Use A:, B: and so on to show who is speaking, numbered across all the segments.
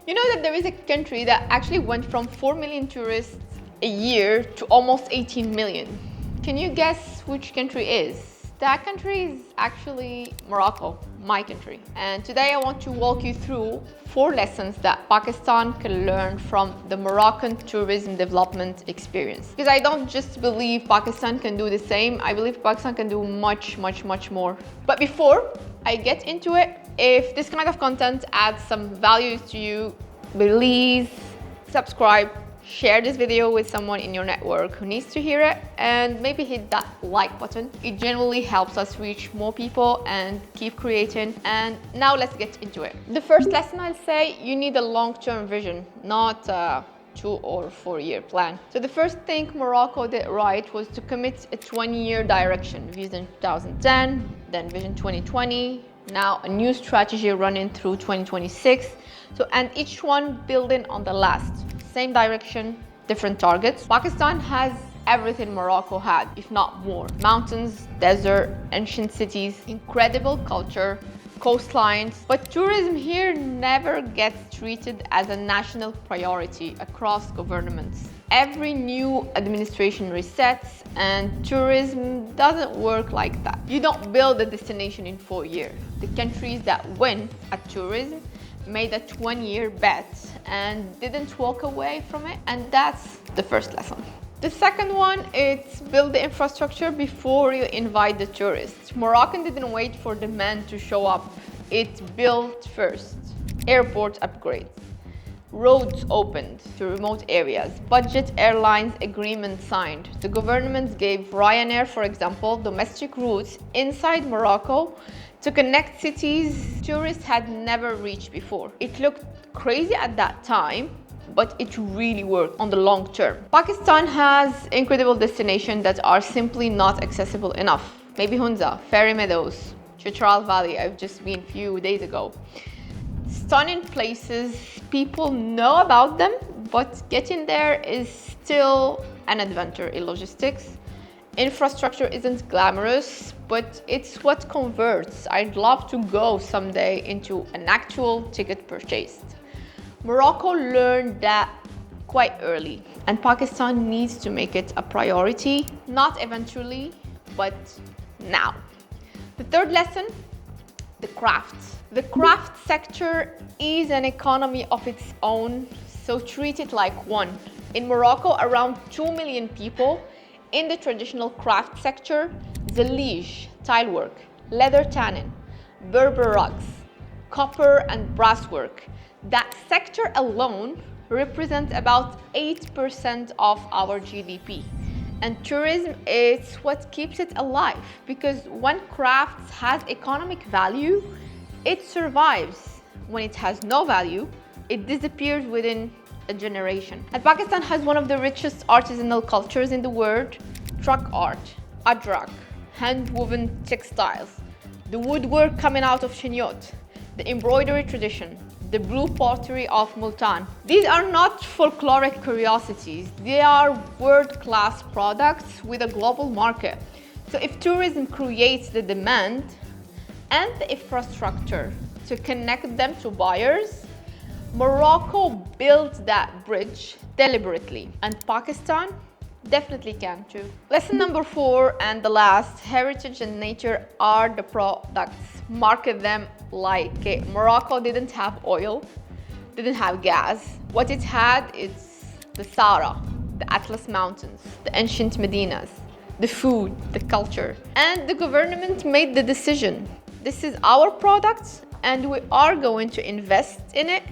A: You know that there is a country that actually went from 4 million tourists a year to almost 18 million. Can you guess which country is? That country is actually Morocco, my country. And today I want to walk you through 4 lessons that Pakistan can learn from the Moroccan tourism development experience. Because I don't just believe Pakistan can do the same, I believe Pakistan can do much more. But before I get into it, if this kind of content adds some value to you, please subscribe, share this video with someone in your network who needs to hear it, and maybe hit that like button. It genuinely helps us reach more people and keep creating. And now let's get into it. The first lesson I'll say, you need a long-term vision, not a 2 or 4 year plan. So the first thing Morocco did right was to commit a 20-year direction. Vision 2010, then Vision 2020, now a new strategy running through 2026. So, and each one building on the last. Same direction, different targets. Pakistan has everything Morocco had, if not more. Mountains, desert, ancient cities, incredible culture, coastlines. But tourism here never gets treated as a national priority across governments. Every new administration resets, and tourism doesn't work like that. You don't build a destination in 4 years. The countries that win at tourism made a 20-year bet and didn't walk away from it, and that's the first lesson. The second one is build the infrastructure before you invite the tourists. Moroccan didn't wait for demand to show up, it built first. Airport upgrades, roads opened to remote areas, budget airlines agreement signed. The government gave Ryanair, for example, domestic routes inside Morocco to connect cities tourists had never reached before. It looked crazy at that time, but it really worked on the long term. Pakistan has incredible destinations that are simply not accessible enough. Maybe Hunza, Fairy Meadows, Chitral Valley, I've just been a few days ago. Stunning places, people know about them, but getting there is still an adventure in logistics. Infrastructure isn't glamorous, but it's what converts. I'd love to go someday into an actual ticket purchased. Morocco learned that quite early, and Pakistan needs to make it a priority, not eventually, but now. The third lesson, the crafts. The craft sector is an economy of its own, so treat it like one. In Morocco, around 2 million people in the traditional craft sector: zellige, tilework, leather tanning, Berber rugs, copper and brasswork. That sector alone represents about 8% of our GDP. And tourism is what keeps it alive, because when crafts has economic value, it survives. When it has no value, it disappears within a generation. And Pakistan has one of the richest artisanal cultures in the world: truck art, adrak, hand-woven textiles, the woodwork coming out of Chinyot, the embroidery tradition, the blue pottery of Multan. These are not folkloric curiosities, they are world-class products with a global market. So if tourism creates the demand and the infrastructure to connect them to buyers, Morocco built that bridge deliberately, and Pakistan definitely can too. Lesson number 4 and the last, heritage and nature are the products. Market them like it. Morocco didn't have oil, didn't have gas. What it had is the Sahara, the Atlas Mountains, the ancient Medinas, the food, the culture. And the government made the decision. This is our product, and we are going to invest in it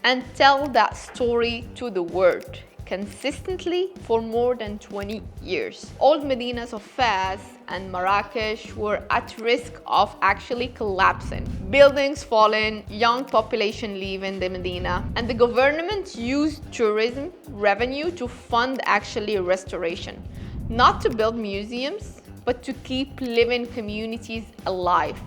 A: and tell that story to the world consistently for more than 20 years. Old Medinas of Fez and Marrakesh were at risk of actually collapsing. Buildings falling, young population leaving the Medina, and the government used tourism revenue to fund actually restoration. Not to build museums, but to keep living communities alive.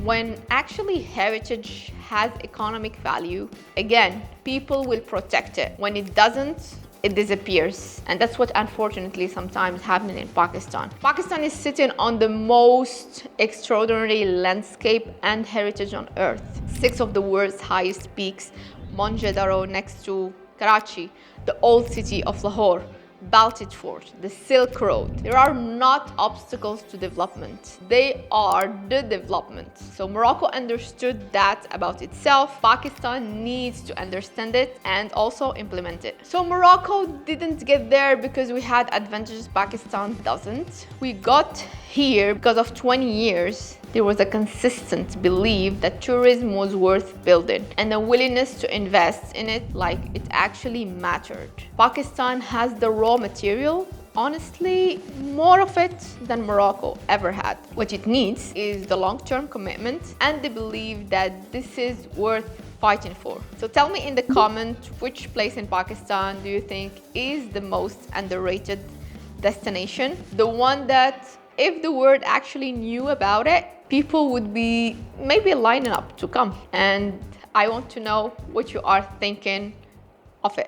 A: When actually heritage has economic value, again, people will protect it. When it doesn't, it disappears. And that's what unfortunately sometimes happens in Pakistan. Pakistan is sitting on the most extraordinary landscape and heritage on earth. 6 of the world's highest peaks, Mohenjo-daro next to Karachi, the old city of Lahore, Baltic Fort, the Silk Road. There are not obstacles to development. They are the development. So Morocco understood that about itself. Pakistan needs to understand it and also implement it. So Morocco didn't get there because we had advantages Pakistan doesn't. We got here because of 20 years. There was a consistent belief that tourism was worth building and a willingness to invest in it like it actually mattered. Pakistan has the raw material, honestly, more of it than Morocco ever had. What it needs is the long-term commitment and the belief that this is worth fighting for. So tell me in the comment which place in Pakistan do you think is the most underrated destination? The one that if the world actually knew about it, people would be maybe lining up to come. And I want to know what you are thinking of it.